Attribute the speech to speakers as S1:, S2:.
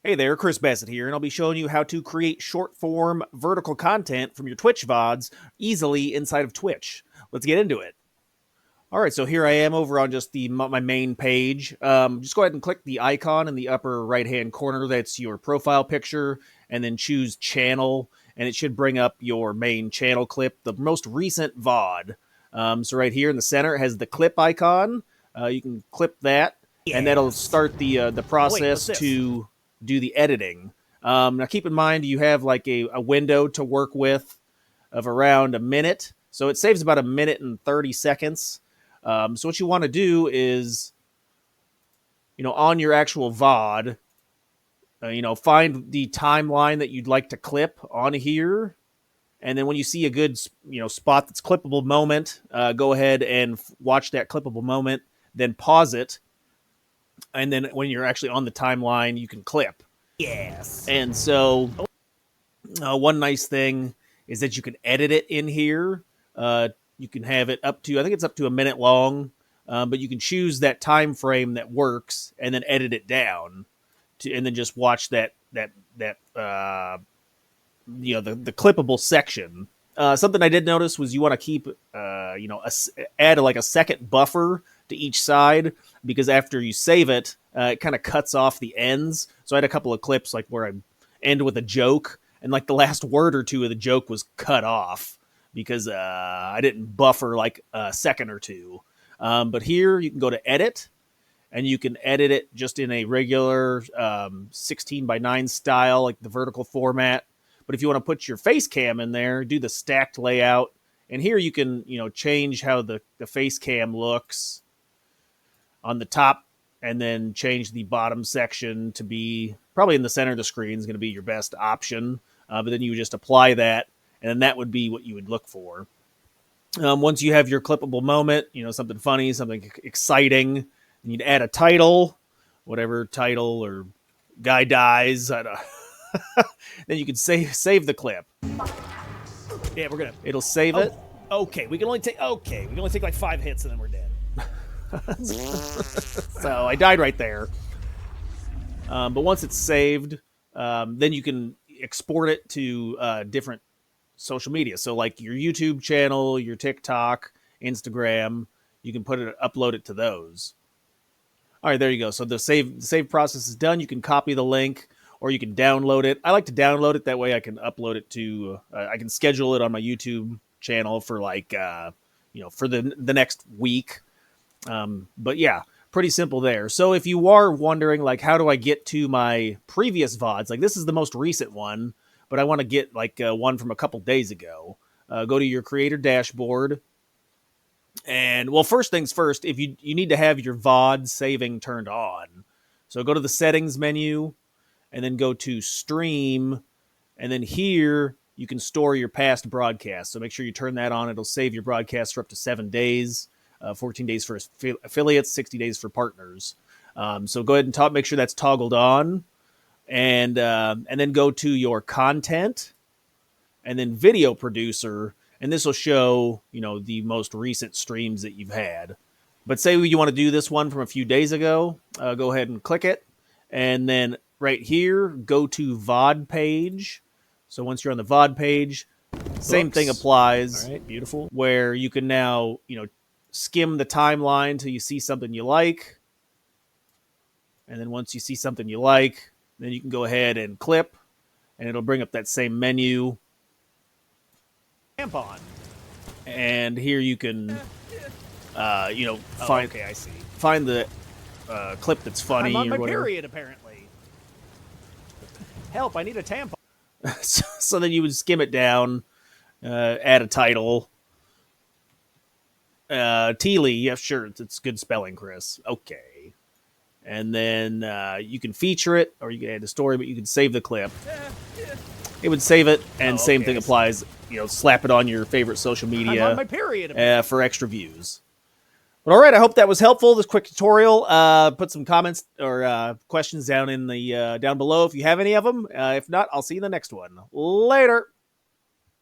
S1: Hey there, Chris Bassett here, and I'll be showing you how to create short-form vertical content from your Twitch VODs easily inside of Twitch. Let's get into it. All right, so here I am over on just my main page. Just go ahead and click the icon in the upper right-hand corner. That's your profile picture, and then choose Channel, and it should bring up your main channel clip, the most recent VOD. So right here in the center, it has the clip icon. You can clip that, and that'll start the process to do the editing. Now, keep in mind you have like a window to work with of around a minute, so it saves about a minute and 30 seconds. So what you want to do is, on your actual VOD, find the timeline that you'd like to clip on here. And then when you see a good, spot that's clippable moment, go ahead and watch that clippable moment, then pause it. And then when you're actually on the timeline, you can clip.
S2: Yes.
S1: And so one nice thing is that you can edit it in here. You can have it up to, I think it's up to a minute long, but you can choose that time frame that works and then edit it down and then just watch the clippable section. Something I did notice was you want to keep, add like a second buffer to each side, because after you save it, it kind of cuts off the ends. So I had a couple of clips like where I end with a joke, and like the last word or two of the joke was cut off because I didn't buffer like a second or two. But here you can go to edit, and you can edit it just in a regular 16:9 style, like the vertical format. But if you want to put your face cam in there, do the stacked layout. And here you can, change how the face cam looks on the top, and then change the bottom section to be probably in the center of the screen is going to be your best option. But then you would just apply that, and then that would be what you would look for. Once you have your clippable moment, something funny, something exciting, you need to add a title, whatever title, or guy dies. I don't then you can save the clip.
S2: Yeah,
S1: It'll save it.
S2: Okay, we can only take like 5 hits and then we're dead.
S1: So I died right there. But once it's saved, then you can export it to different social media. So like your YouTube channel, your TikTok, Instagram, you can upload it to those. All right, there you go. So the save process is done. You can copy the link, or you can download it. I like to download it. That way I can upload it to, I can schedule it on my YouTube channel for like, for the next week. But yeah, pretty simple there. So if you are wondering, like, how do I get to my previous VODs? Like, this is the most recent one, but I want to get like one from a couple days ago. Go to your creator dashboard. And well, first things first, if you need to have your VOD saving turned on. So go to the settings menu, and then go to stream, and then here you can store your past broadcasts. So make sure you turn that on. It'll save your broadcasts for up to 7 days, 14 days for affiliates, 60 days for partners. So go ahead and make sure that's toggled on, and then go to your content, and then video producer, and this will show the most recent streams that you've had. But say you want to do this one from a few days ago, go ahead and click it, and then right here, go to VOD page. So once you're on the VOD page, same thing applies.
S2: All right, beautiful.
S1: Where you can now, skim the timeline till you see something you like. And then once you see something you like, then you can go ahead and clip, and it'll bring up that same menu.
S2: Tampon.
S1: And here you can, find.
S2: Okay, I see.
S1: Find the clip that's funny.
S2: I'm on
S1: or
S2: my
S1: whatever.
S2: period, apparently. Help! I need a tampon.
S1: So then you would skim it down, add a title. Teely, yeah, sure, it's good spelling, Chris. Okay. And then you can feature it, or you can add a story, but you can save the clip. It would save it, and same thing applies. Slap it on your favorite social media.
S2: I'm on my period.
S1: For extra views. But all right, I hope that was helpful. This quick tutorial. Put some comments or questions down in the down below if you have any of them. If not, I'll see you in the next one. Later.